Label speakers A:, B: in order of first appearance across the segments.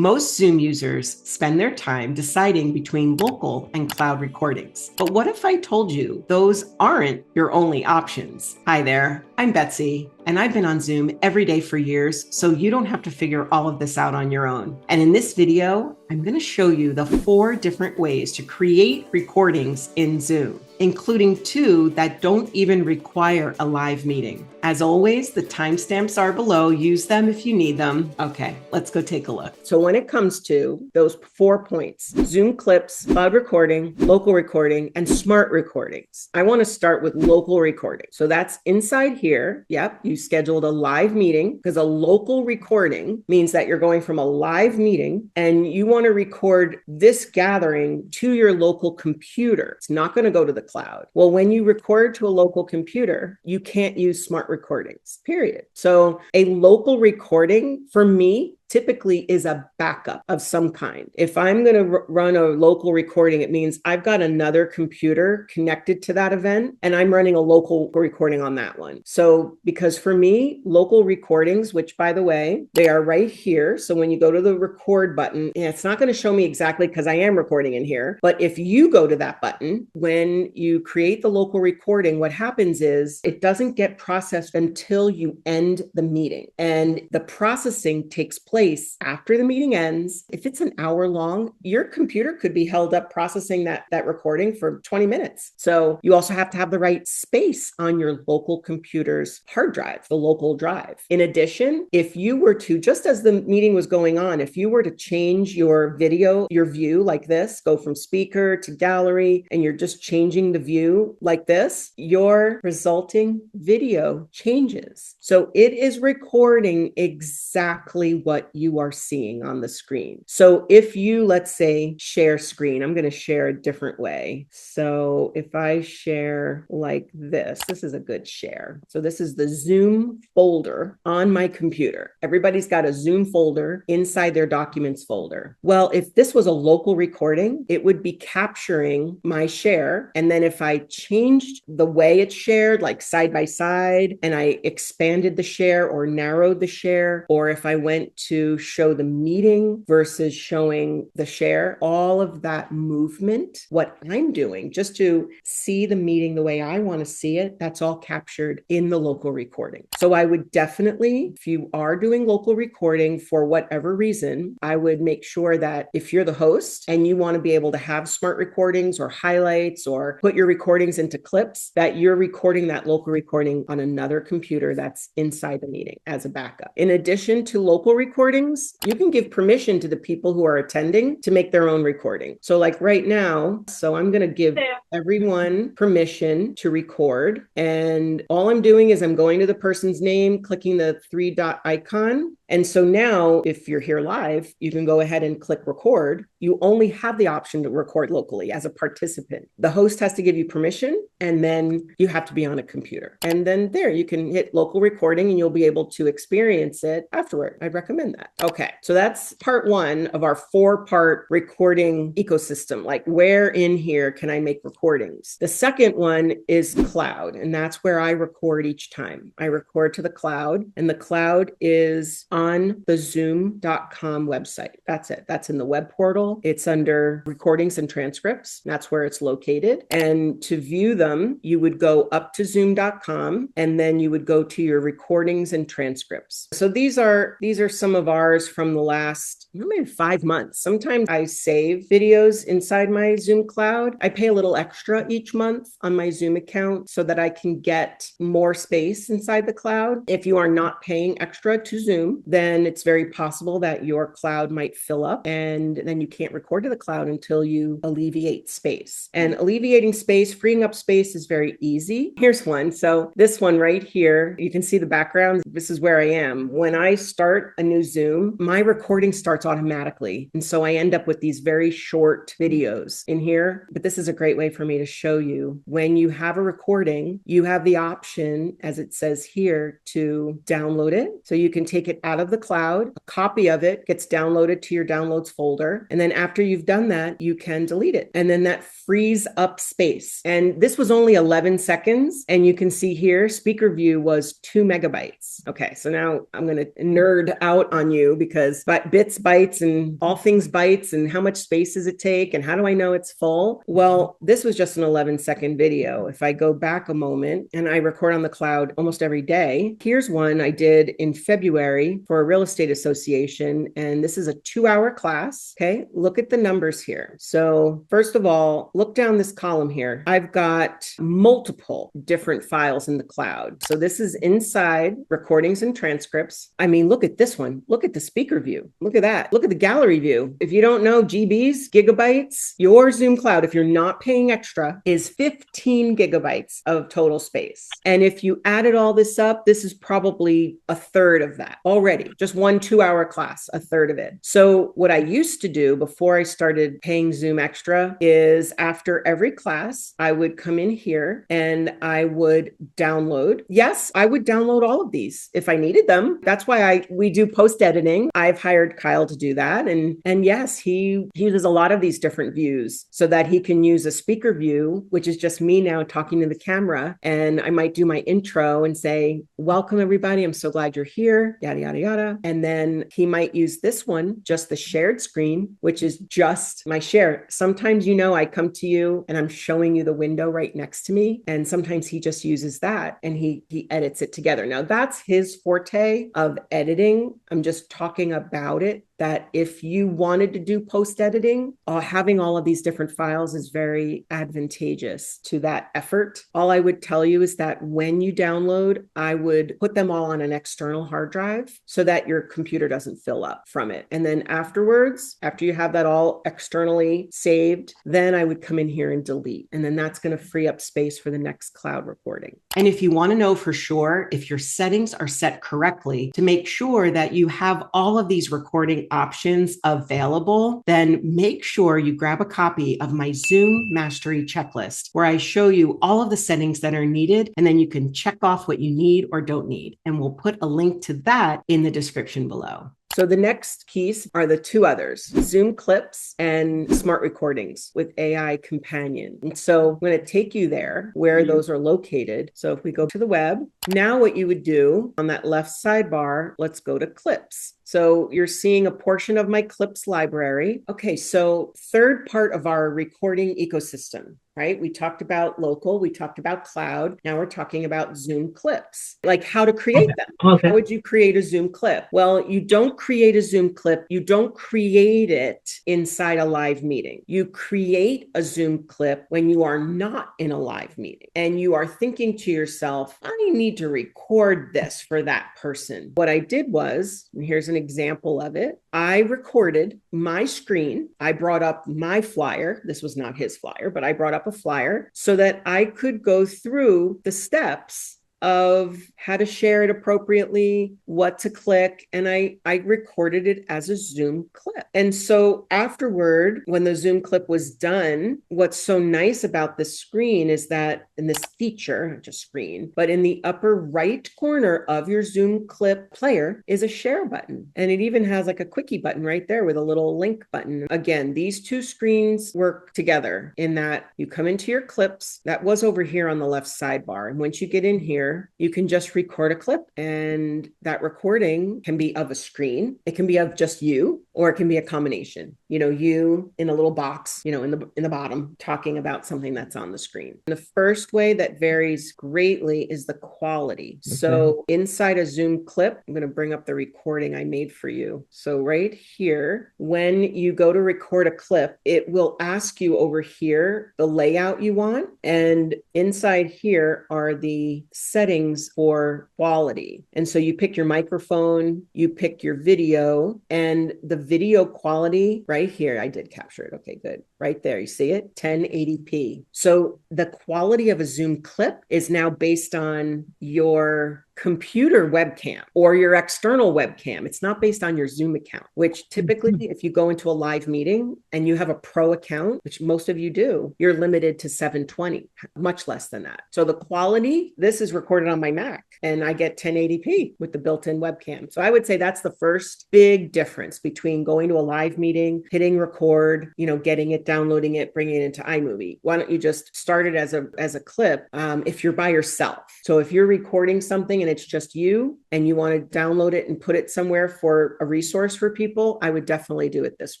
A: Most Zoom users spend their time deciding between local and cloud recordings. But what if I told you those aren't your only options? Hi there, I'm Betsy, and I've been on Zoom every day for years, so you don't have to figure all of this out on your own. And in this video, I'm going to show you the 4 different ways to create recordings in Zoom, including 2 that don't even require a live meeting. As always, the timestamps are below. Use them if you need them. Okay, let's go take a look. So when it comes to those 4 points, Zoom clips, cloud recording, local recording, and smart recordings, I want to start with local recording. So that's inside here. Yep, you scheduled a live meeting because a local recording means that you're going from a live meeting and you want to record this gathering to your local computer. It's not going to go to the cloud. Well, when you record to a local computer, you can't use smart recordings, period. So a local recording for me typically is a backup of some kind. If I'm going to run a local recording, it means I've got another computer connected to that event and I'm running a local recording on that one. So because for me, local recordings, which by the way, they are right here. So when you go to the record button, it's not going to show me exactly because I am recording in here. But if you go to that button, when you create the local recording, what happens is it doesn't get processed until you end the meeting. And the processing takes place after the meeting ends. If it's an hour long, your computer could be held up processing that recording for 20 minutes. So you also have to have the right space on your local computer's hard drive, the local drive. In addition, if you were to, just as the meeting was going on, if you were to change your video, your view like this, go from speaker to gallery, and you're just changing the view like this, your resulting video changes. So it is recording exactly what you are seeing on the screen. So if you, let's say, share screen, I'm going to share a different way. So if I share like this is a good share. So this is the Zoom folder on my computer. Everybody's got a Zoom folder inside their documents folder. Well, if this was a local recording, it would be capturing my share. And then if I changed the way it's shared, like side by side, and I expanded the share or narrowed the share, or if I went to show the meeting versus showing the share, all of that movement, what I'm doing just to see the meeting the way I want to see it, that's all captured in the local recording. So I would definitely, if you are doing local recording for whatever reason, I would make sure that if you're the host and you want to be able to have smart recordings or highlights or put your recordings into clips, that you're recording that local recording on another computer that's inside the meeting as a backup. In addition to local recordings, you can give permission to the people who are attending to make their own recording. So like right now, so I'm going to give everyone permission to record. And all I'm doing is I'm going to the person's name, clicking the 3-dot icon. And so now if you're here live, you can go ahead and click record. You only have the option to record locally as a participant. The host has to give you permission, and then you have to be on a computer. And then there you can hit local recording and you'll be able to experience it afterward. I'd recommend that. Okay, so that's part 1 of our 4-part recording ecosystem. Like where in here can I make recordings? The second one is cloud, and that's where I record each time. I record to the cloud, and the cloud is on the zoom.com website. That's it. That's in the web portal. It's under recordings and transcripts. That's where it's located. And to view them, you would go up to zoom.com and then you would go to your recordings and transcripts. So these are some of ours from the last maybe 5 months. Sometimes I save videos inside my Zoom cloud. I pay a little extra each month on my Zoom account so that I can get more space inside the cloud. If you are not paying extra to Zoom, then it's very possible that your cloud might fill up and then you can't record to the cloud until you alleviate space. And alleviating space, freeing up space is very easy. Here's one. So this one right here, you can see the background. This is where I am. When I start a new Zoom, my recording starts automatically. And so I end up with these very short videos in here. But this is a great way for me to show you when you have a recording, you have the option, as it says here, to download it. So you can take it out out of the cloud, a copy of it gets downloaded to your downloads folder. And then after you've done that, you can delete it. And then that frees up space. And this was only 11 seconds. And you can see here, speaker view was 2 megabytes. Okay, so now I'm going to nerd out on you because bits, bytes, and all things bytes, and how much space does it take? And how do I know it's full? Well, this was just an 11-second video. If I go back a moment, and I record on the cloud almost every day, here's one I did in February for a real estate association. And this is a 2-hour class. Okay, look at the numbers here. So first of all, look down this column here. I've got multiple different files in the cloud. So this is inside recordings and transcripts. I mean, look at this one. Look at the speaker view. Look at that. Look at the gallery view. If you don't know GBs, gigabytes, your Zoom cloud, if you're not paying extra, is 15 gigabytes of total space. And if you added all this up, this is probably a third of that already. Just one 2-hour class, a third of it. So what I used to do before I started paying Zoom extra is after every class, I would come in here and I would download. Yes, I would download all of these if I needed them. That's why we do post editing. I've hired Kyle to do that. And yes, he uses a lot of these different views so that he can use a speaker view, which is just me now talking to the camera. And I might do my intro and say, welcome everybody. I'm so glad you're here, yada, yada, yada. And then he might use this one, just the shared screen, which is just my share. Sometimes, I come to you and I'm showing you the window right next to me. And sometimes he just uses that and he edits it together. Now that's his forte of editing. I'm just talking about it, that if you wanted to do post editing, having all of these different files is very advantageous to that effort. All I would tell you is that when you download, I would put them all on an external hard drive so that your computer doesn't fill up from it. And then afterwards, after you have that all externally saved, then I would come in here and delete. And then that's going to free up space for the next cloud recording. And if you want to know for sure if your settings are set correctly to make sure that you have all of these recording options available, then make sure you grab a copy of my Zoom Mastery Checklist, where I show you all of the settings that are needed, and then you can check off what you need or don't need. And we'll put a link to that in the description below. So the next keys are the two others, Zoom Clips and Smart Recordings with AI Companion. And so I'm going to take you there where those are located. So if we go to the web, now what you would do on that left sidebar, let's go to Clips. So you're seeing a portion of my Clips library. Okay, so third part of our recording ecosystem, right? We talked about local, we talked about cloud. Now we're talking about Zoom Clips, like how to create them. Okay. How would you create a Zoom clip? Well, you don't create a Zoom clip. You don't create it inside a live meeting. You create a Zoom clip when you are not in a live meeting and you are thinking to yourself, I need to record this for that person. What I did was, and here's an example of it. I recorded my screen. I brought up my flyer. This was not his flyer, but I brought up a flyer so that I could go through the steps of how to share it appropriately, what to click, and I recorded it as a Zoom clip. And so afterward, when the Zoom clip was done, what's so nice about this screen is that in this feature, not just screen, but in the upper right corner of your Zoom clip player is a share button. And it even has like a quickie button right there with a little link button. Again, these two screens work together in that you come into your clips. That was over here on the left sidebar. And once you get in here, you can just record a clip, and that recording can be of a screen. It can be of just you, or it can be a combination. You in a little box, in the bottom, talking about something that's on the screen. And the first way that varies greatly is the quality. Okay. So inside a Zoom clip, I'm going to bring up the recording I made for you. So right here, when you go to record a clip, it will ask you over here the layout you want. And inside here are the settings for quality. And so you pick your microphone, you pick your video, and the video quality right here, I did capture it. Okay, good. Right there, you see it? 1080p. So the quality of a Zoom clip is now based on your computer webcam or your external webcam. It's not based on your Zoom account, which typically, if you go into a live meeting and you have a pro account, which most of you do, you're limited to 720, much less than that. So the quality, this is recorded on my Mac and I get 1080p with the built-in webcam. So I would say that's the first big difference between going to a live meeting, hitting record, getting it, downloading it, bringing it into iMovie. Why don't you just start it as a clip if you're by yourself? So if you're recording something and it's just you and you want to download it and put it somewhere for a resource for people, I would definitely do it this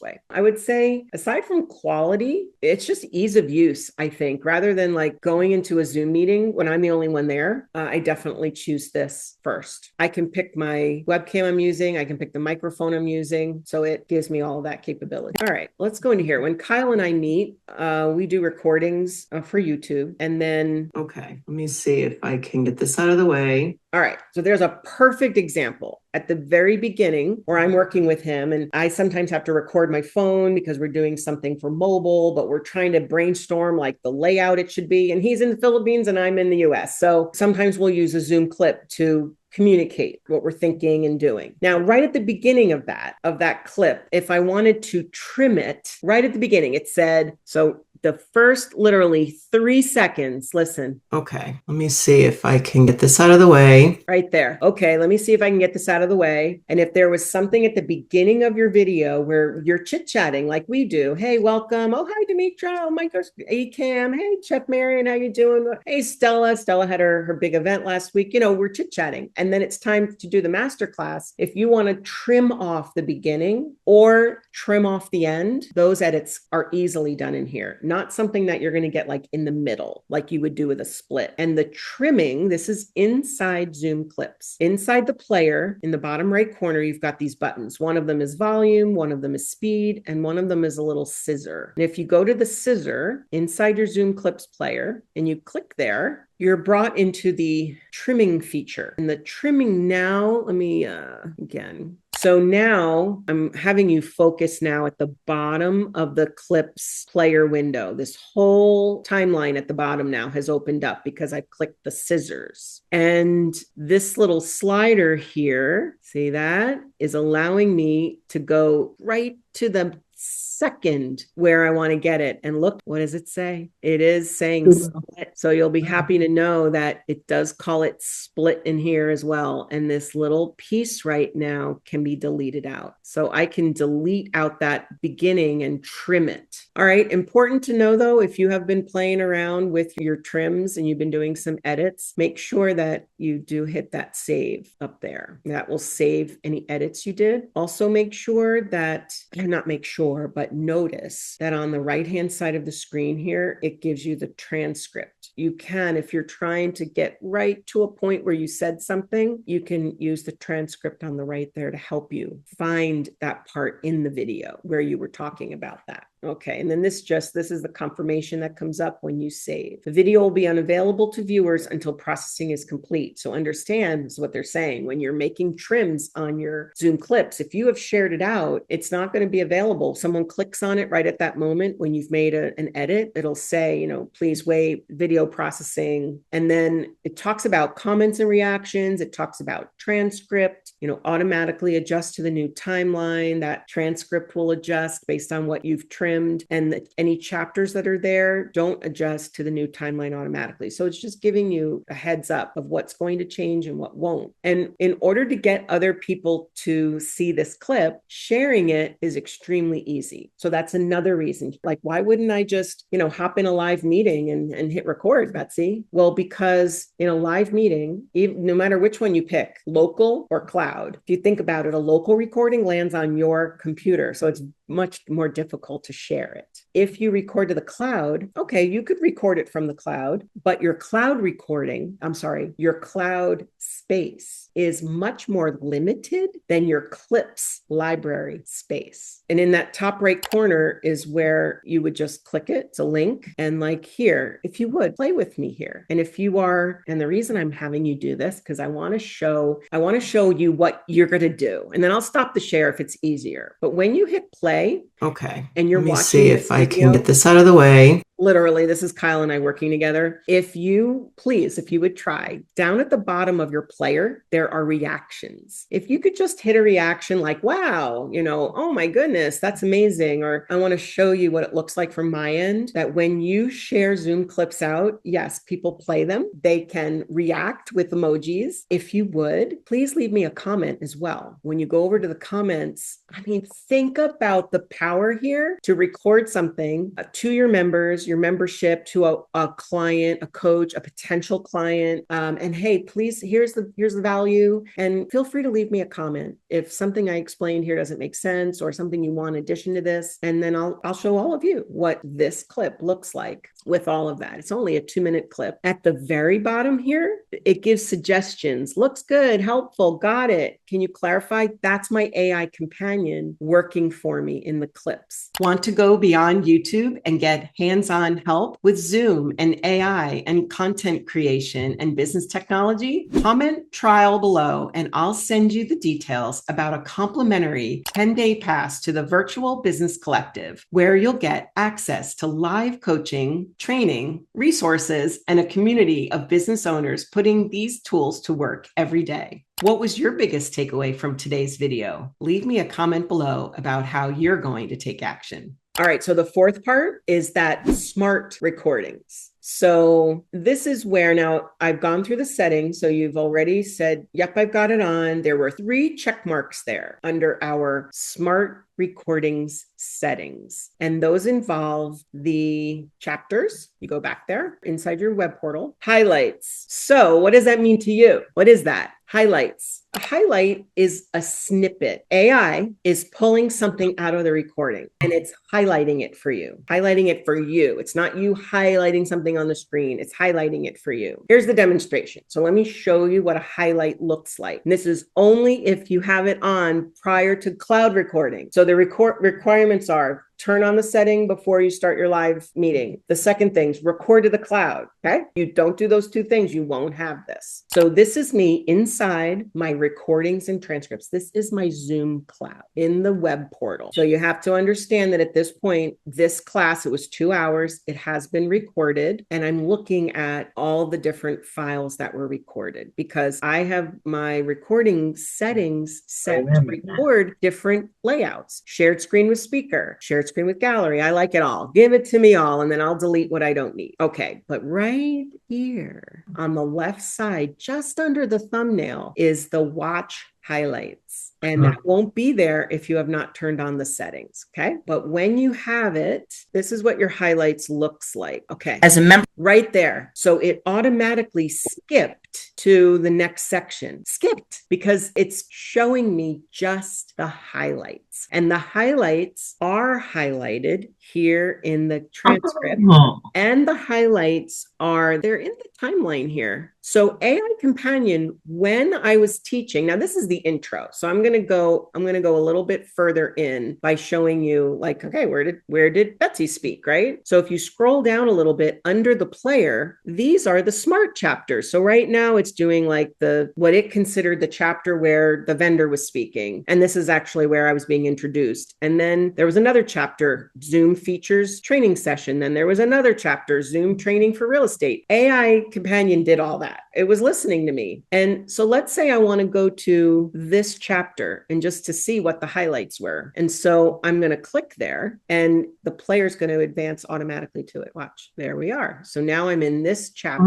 A: way. I would say, aside from quality, it's just ease of use, I think, rather than like going into a Zoom meeting when I'm the only one there. I definitely choose this first. I can pick my webcam I'm using. I can pick the microphone I'm using. So it gives me all of that capability. All right, let's go into here. When Kyle and I meet, we do recordings for YouTube. And then, okay, let me see if I can get this out of the way. All right, so there's a perfect example at the very beginning where I'm working with him, and I sometimes have to record my phone because we're doing something for mobile, but we're trying to brainstorm like the layout it should be. And he's in the Philippines and I'm in the US. So sometimes we'll use a Zoom clip to communicate what we're thinking and doing. Now, right at the beginning of that clip, if I wanted to trim it, right at the beginning, it said, so the first literally 3 seconds, listen. Okay, let me see if I can get this out of the way. Right there. Okay, let me see if I can get this out of the way. And if there was something at the beginning of your video where you're chit-chatting like we do, hey, welcome. Oh, hi, Demetra. Oh, my gosh, Acam. Hey, Chef Marion, how you doing? Hey, Stella. Stella had her big event last week. We're chit-chatting. And then it's time to do the masterclass. If you want to trim off the beginning or trim off the end, those edits are easily done in here. Not something that you're going to get like in the middle, like you would do with a split. And the trimming, this is inside Zoom clips. Inside the player, in the bottom right corner, you've got these buttons. One of them is volume, one of them is speed, and one of them is a little scissor. And if you go to the scissor inside your Zoom clips player and you click there, you're brought into the trimming feature. And the trimming now, let me, again. So now I'm having you focus now at the bottom of the clips player window. This whole timeline at the bottom now has opened up because I've clicked the scissors. And this little slider here, see that, is allowing me to go right to the second where I want to get it. And look, what does it say? It is saying split. So you'll be happy to know that it does call it split in here as well. And this little piece right now can be deleted out. So I can delete out that beginning and trim it. All right. Important to know though, if you have been playing around with your trims and you've been doing some edits, make sure that you do hit that save up there. That will save any edits you did. Also make sure that, not make sure, but notice that on the right-hand side of the screen here, it gives you the transcript. You can, if you're trying to get right to a point where you said something, you can use the transcript on the right there to help you find that part in the video where you were talking about that. Okay, and then this is the confirmation that comes up when you save. The video will be unavailable to viewers until processing is complete. So understand this is what they're saying. When you're making trims on your Zoom clips, if you have shared it out, it's not going to be available. Someone clicks on it right at that moment when you've made an edit. It'll say, please wait, video processing. And then it talks about comments and reactions. It talks about transcript, automatically adjust to the new timeline. That transcript will adjust based on what you've trimmed. And any chapters that are there don't adjust to the new timeline automatically. So it's just giving you a heads up of what's going to change and what won't. And in order to get other people to see this clip, sharing it is extremely easy. So that's another reason. Like, why wouldn't I just, hop in a live meeting and hit record, Betsy? Well, because in a live meeting, no matter which one you pick, local or cloud, if you think about it, a local recording lands on your computer. So it's much more difficult to share it. If you record to the cloud, okay, you could record it from the cloud, but your cloud space is much more limited than your clips library space. And in that top right corner is where you would just click it. It's a link. And like here, if you would play with me here. And if you are, and the reason I'm having you do this, because I want to show you what you're going to do. And then I'll stop the share if it's easier. But when you hit play, okay, and you're watching, see if I can get this out of the way. literally, this is Kyle and I working together. If you would try down at the bottom of your player, there are reactions. If you could just hit a reaction like, wow, oh my goodness, that's amazing. Or I want to show you what it looks like from my end, that when you share Zoom clips out, yes, people play them. They can react with emojis. If you would, please leave me a comment as well. When you go over to the comments, think about the power here to record something to your members, your membership, to a client, a coach, a potential client. And hey, please, here's the value. And feel free to leave me a comment if something I explained here doesn't make sense or something you want in addition to this. And then I'll show all of you what this clip looks like with all of that. It's only a 2-minute clip. At the very bottom here, it gives suggestions. Looks good, helpful, got it. Can you clarify? That's my AI companion working for me in the clips. Want to go beyond YouTube and get hands-on help with Zoom and AI and content creation and business technology? Comment trial below and I'll send you the details about a complimentary 10-day pass to the Virtual Business Collective, where you'll get access to live coaching, training, resources, and a community of business owners putting these tools to work every day. What was your biggest takeaway from today's video? Leave me a comment below about how you're going to take action. All right, so the fourth part is that smart recordings. So this is where now I've gone through the settings. So you've already said, yep, I've got it on. There were 3 check marks there under our smart recordings settings. And those involve the chapters. You go back there inside your web portal, highlights. So what does that mean to you? What is that? Highlights. A highlight is a snippet. AI is pulling something out of the recording and it's highlighting it for you, highlighting it for you. It's not you highlighting something on the screen. It's highlighting it for you. Here's the demonstration. So let me show you what a highlight looks like. And this is only if you have it on prior to cloud recording. So the requirements are: turn on the setting before you start your live meeting. The second thing is record to the cloud. Okay. You don't do those 2 things, you won't have this. So this is me inside my recordings and transcripts. This is my Zoom cloud in the web portal. So you have to understand that at this point, this class, it was 2 hours. It has been recorded. And I'm looking at all the different files that were recorded because I have my recording settings set to record different layouts. Shared screen with speaker, shared screen with gallery. I like it all. Give it to me all, and then I'll delete what I don't need. Okay, but right here on the left side, just under the thumbnail, is the watch highlights. And that won't be there if you have not turned on the settings. Okay. But when you have it, this is what your highlights looks like. Okay. As a member right there. So it automatically skipped to the next section. Skipped because it's showing me just the highlights. And the highlights are highlighted here in the transcript. And the highlights they're in the timeline here. So AI Companion, when I was teaching, now this is the intro. So I'm going to go a little bit further in by showing you like, okay, where did Betsy speak, right? So if you scroll down a little bit under the player, these are the smart chapters. So right now it's doing like what it considered the chapter where the vendor was speaking. And this is actually where I was being introduced. And then there was another chapter, Zoom features training session. Then there was another chapter, Zoom training for real estate. AI Companion did all that. It was listening to me. And so let's say I want to go to this chapter and just to see what the highlights were. And so I'm going to click there and the player's going to advance automatically to it. Watch, there we are. So now I'm in this chapter.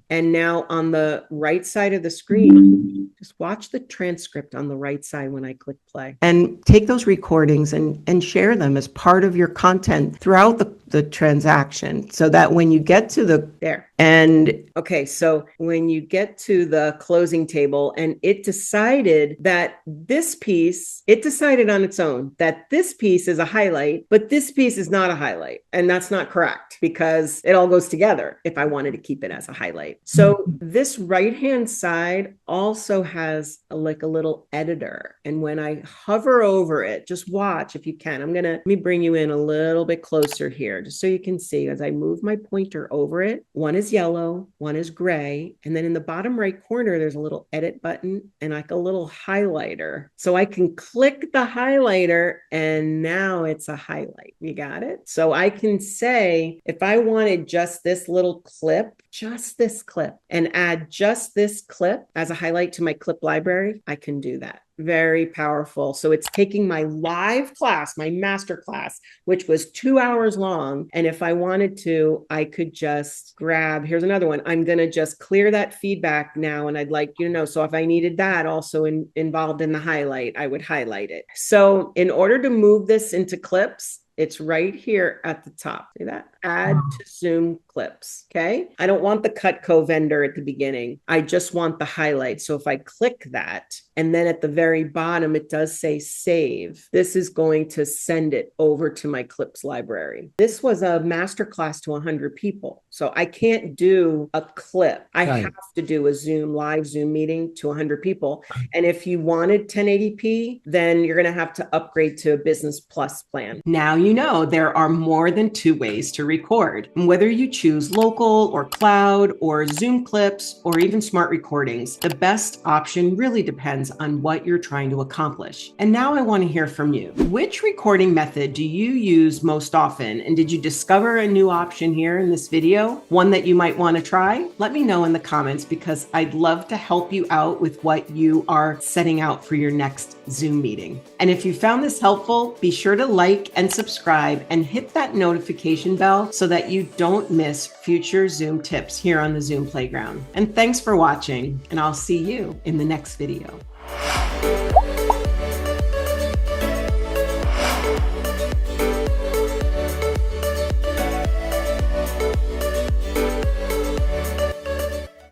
A: And now on the right side of the screen, just watch the transcript on the right side when I click play. And take those recordings and share them as part of your content throughout the transaction so that when you get to there. And okay, so when you get to the closing table and it decided that it decided on its own that this piece is a highlight, but this piece is not a highlight. And that's not correct because it all goes together if I wanted to keep it as a highlight. So this right-hand side also has a little editor. And when I hover over it, just watch if you can. Let me bring you in a little bit closer here, just so you can see as I move my pointer over it. One is yellow, one is gray, and then in the bottom right corner, there's a little edit button and like a little highlighter. So I can click the highlighter and now it's a highlight. You got it? So I can say, if I wanted just this little clip, just this clip, and add just this clip as a highlight to my clip library, I can do that. Very powerful. So it's taking my live class, my master class, which was 2 hours long. And if I wanted to, I could just grab, here's another one. I'm going to just clear that feedback now. And I'd like you to know. So if I needed that also involved in the highlight, I would highlight it. So in order to move this into clips, it's right here at the top. See that? Add to Zoom clips. Okay. I don't want the Cutco vendor at the beginning. I just want the highlight. So if I click that, and then at the very bottom, it does say save. This is going to send it over to my clips library. This was a masterclass to 100 people. So I can't do a clip. I have to do a live Zoom meeting to 100 people. And if you wanted 1080p, then you're going to have to upgrade to a Business Plus plan. Now you know there are more than 2 ways to record. And whether you choose local or cloud or Zoom clips or even smart recordings, the best option really depends on what you're trying to accomplish. And now I want to hear from you. Which recording method do you use most often? And did you discover a new option here in this video? One that you might want to try? Let me know in the comments because I'd love to help you out with what you are setting out for your next Zoom meeting. And if you found this helpful, be sure to like and subscribe and hit that notification bell so that you don't miss future Zoom tips here on the Zoom Playground. And thanks for watching, and I'll see you in the next video.